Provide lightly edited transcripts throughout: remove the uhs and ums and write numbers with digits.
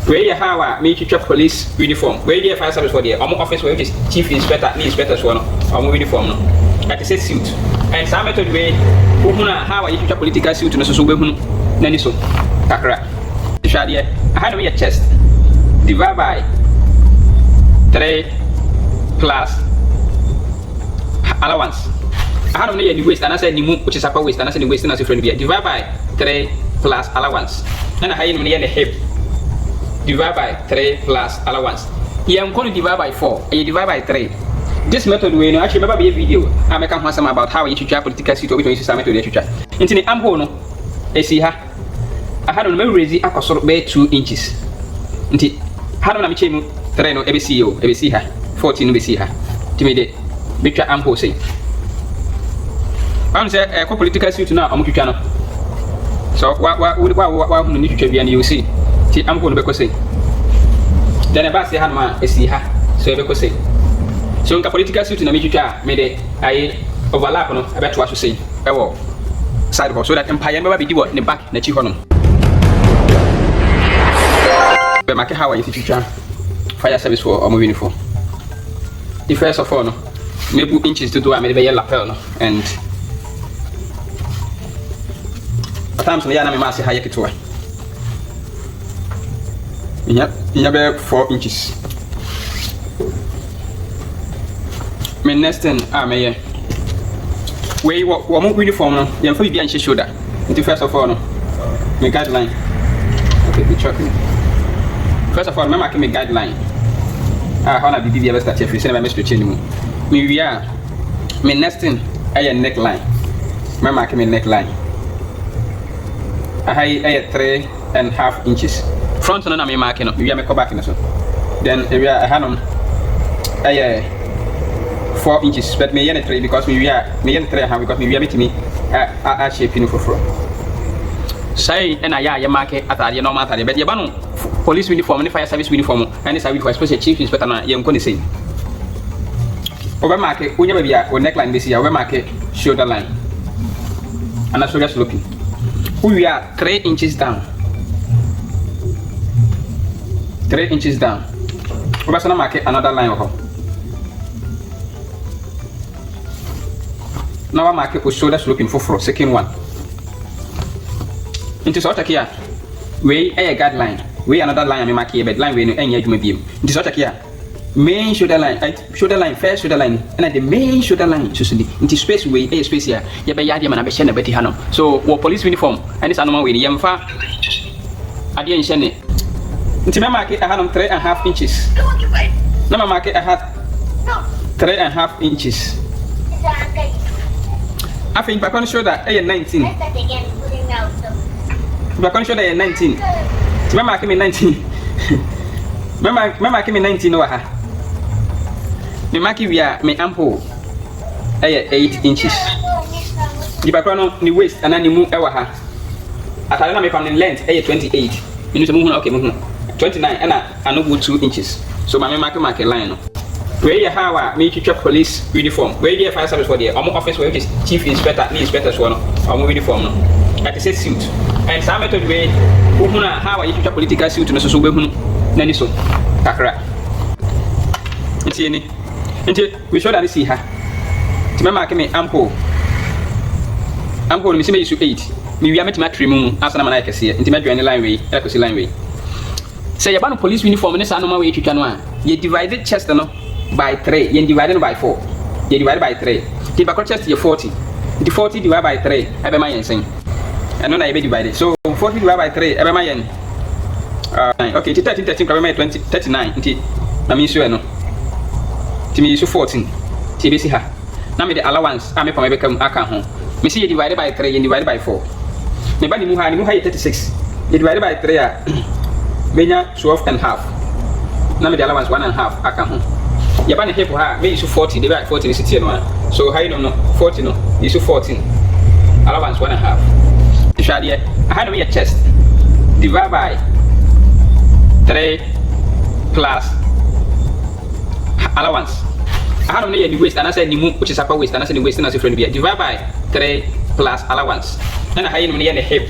Where you have a military police uniform. Where you fire service for the office where is chief inspector, inspectors one or uniform. That is a suit. And some method way who have a military political suit in a so nani so kakra. Shadia, I had a chest. Divide by 3 plus allowance. I had only the waste and I said the move which is upper waste and I said the waste and I said divide by 3 plus allowance. And I had only the hip. Divide by 3 plus allowance. Here I'm going to divide by 4 and you divide by 3. This method we know actually remember a video I make a some about how you teach political situation which is method you teach. Into the ambo I see her. I had on my raise a cosor by 2 inches. Inti had on a chim 3 no ABC every see her 14 we see her. Timide Victor ambo say. I'm say a political suit now I'm channel. So what we need to be and you see. I'm going to be say. Then about say Hanma is see her, so I say. So, a political suit in a military made I overlap on a better what to say. Oh, sideboard so that empire never be do in the back, the chief on them. But my how I teacher fire service for or moving for. The first of all, maybe inches to do I made a lapel and at times the enemy must say higher to. Yep, you have 4 inches. My next thing, may we won't uniform. You have to be on shoulder. The first of all, my guideline. Okay, be chopping. First of all, I'm making a guideline. I want to be the best if you send my message to change me. We are my next thing, I have neckline. I'm making a neckline. I have 3.5 inches. Front on a marking, we are back in the sun. Then we are a hand 4 inches, but me and 3 because we are me and 3 because we are meeting me a shaping for front. Say, and I market at a normal, but Yabano police uniform and fire service uniform, and it's a request for chief inspector. I'm going to say over market, we never be a neckline this year, over market shoulder line, and that's just looking. We are 3 inches down. 3 inches down. We're going to mark another line of her. Now I mark it with shoulders looking for second one. Into sort of here, we a guideline. We another line I mark here, but line we any you may be. Into sort of here, main shoulder line, first shoulder line, and the main shoulder line to see into space way a space here. You be yadi man abeshene beti hano. So what police uniform and this animal way yamfa. Adi enshene. Into my market I had 3.5 inches. Now my market I had 3.5 inches. I think back on the shoulder I 19. Back on the shoulder I 19. My market me 19. My market me 19 over her. My market we are me ample I 8 inches. The background the waist and then the move over her. At I don't know from the length I 28. You need to move okay move 29 and I no go 2 inches. So my mark line. Where you have a military police uniform. Where you fire service for the office where is chief inspector, inspectors one or uniform. That is a suit. And some method way who have a military political suit in a so nani so kakra. We should have see her. To my mark me ample. Ample me see 8. Me are met my trim as an I see into my line way, echoes line way. Say about police uniform and it's a normal way to can you divided chest by 3, you divided by 4. You divide by 3. The back chest you 40. The 40 divided by 3, I be my insane. And then I be divided. So 40 divided by 3, I be my end. Okay, 13, I 20, 39. I mean, sure, no. To me, you 14. TBC her. Now, me the allowance, I make my become account home. Me see you divided by 3, you divided by 4. Me body move 36. You divided by 3, Menya 12.5. Now, me the allowance 1.5 account home. Your banner here for her, me issue 40, the back 40 is 10 one. So, how you don't know? 40 no, issue 14. Allowance 1.5. The shot here, I had a chest. Divide by 3 plus allowance. I had only the waste and I said the move which is upper waist and I said the waist and I said friend be divide by 3 plus allowance. And I had only the hip.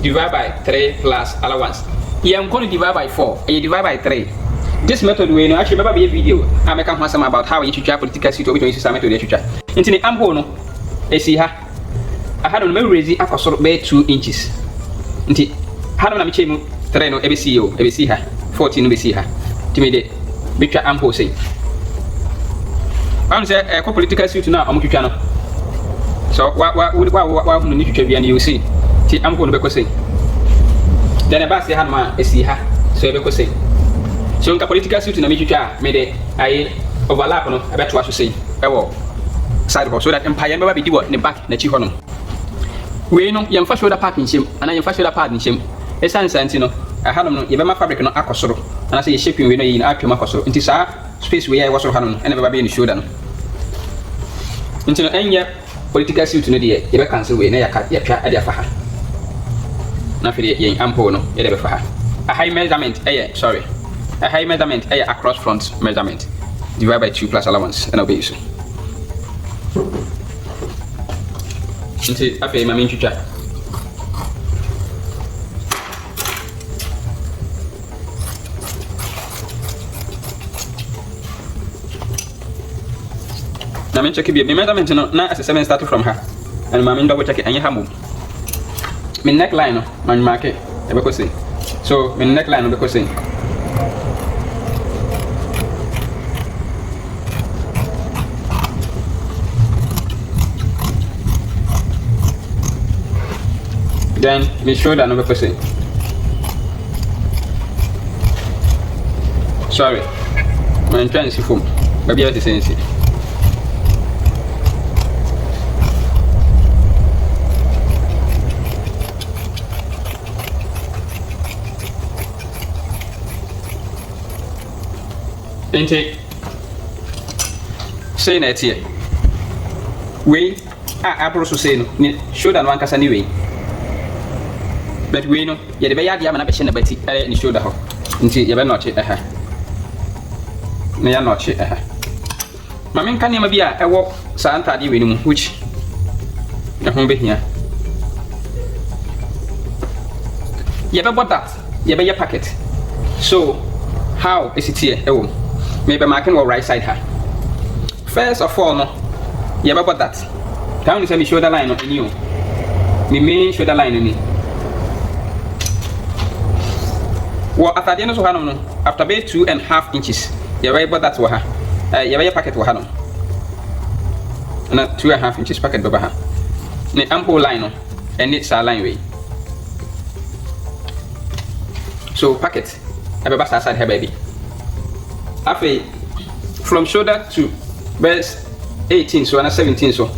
Divide by 3 plus allowance. I'm going to divide by 4 and you divide by 3. This method we actually remember be a video I make some about how you try political suit which is method you try. Into am ho no e see ha. I had on me raise akosoro be 2 inches. Nti had on na me chemu 3 no e be see ha. 14 no be see ha. Timi de betwa am ho say. I say a political suit now am twitwa no. So wa no ni twitwa bia na you see. Ti am ho no be ko say. Then a bass hand man is ha, so you could say. So, in political suit in a media, made I overlap on a bet what you say. Sidewalk so that empire never be what in the back, the chihono. We know young first shoulder packing shim, and I am first shoulder packing shim. A sense, I had no, you have my fabric no acosoro, and I say shipping winner in Akimacosoro. It is a space where I was on and never be in the shoulder. Until any political suit in the year, you cancel way, near cut your cat at her. Nothing yet, ample no, a high measurement, sorry. A high measurement, across front measurement. Divide by 2 plus allowance, and obey so. Until I pay my main teacher. I mean, check it. My measurement, now as a 7 started from her, and my main double check it, and you have moved. My neckline, man, market, because say. So, my neckline, because say. Then, me shoulder, no, because say. Sorry, my trying to see foam. Maybe I have to say. Intake. Say that here. We are also saying, shoulder one cassa anyway. But we know, yet the way I am a patient about it, and shoulder her. Until you ever not it. May I not it. Mamma can never be a walk Santa di winning, which the home be here. You ever bought that? You ever your packet. So, how is it here? Oh. Maybe marking or right side her. First of all, no, you ever bought that? Down is a shoulder line on you. Me main shoulder line in me. Well, after the end of the after about 2.5 inches, you ever bought that to her? You ever your packet to her? And 2.5 inches packet over her. The ample line, and it's a line way. So, packet, I ever outside her baby. After from shoulder to best 18 so and 17 so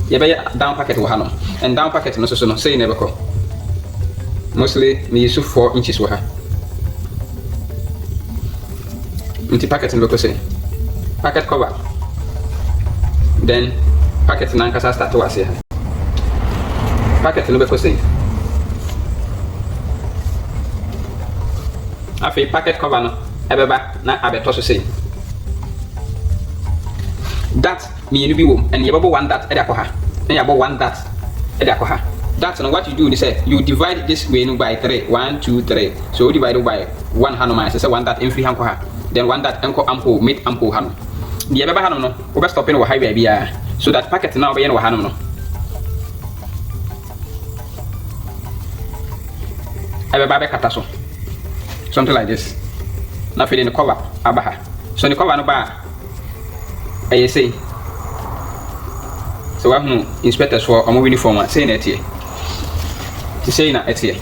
you better down packet with her and down packet no so no say never call mostly me use 4 inches with her into packet and say packet cover then packet na kasa start to say packet no be say after packet cover no ebeba na abeto so say that me you be wom and you one that eda ko ha and you one that eda ko ha that's what you do is say you divide this way by 3 1 2 3 so you divide by 1 hand minus say one that in free hand ko ha then one that enko ampo mate ampo hand the ebeba hand no we stop in wo highway bia so that packet now be in wo hand no ebeba be kata so something like this. Now feeding the cover abaha. So the cover no ba I say. So I have inspectors for a uniform saying that here. To say na here.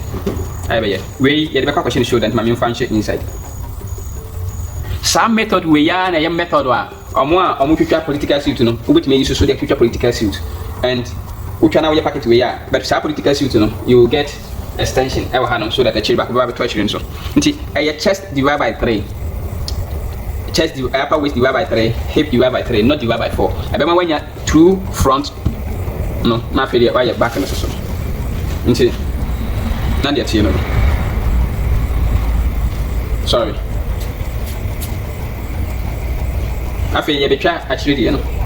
I be we get the question show that my main function inside. Some method we ya na method wa omo future political suit no. We me use so the future political suit and we try na we packet we ya but some political suit no you get extension ever hand so that the child back be touching so. Nti chest divide by 3. Chest upper waist divide by 3, hip divide by 3, not divide by 4. I remember when you 2 front no na failure why back and so. Nti na dia tie no. Sorry. Afei ye betwa actually no.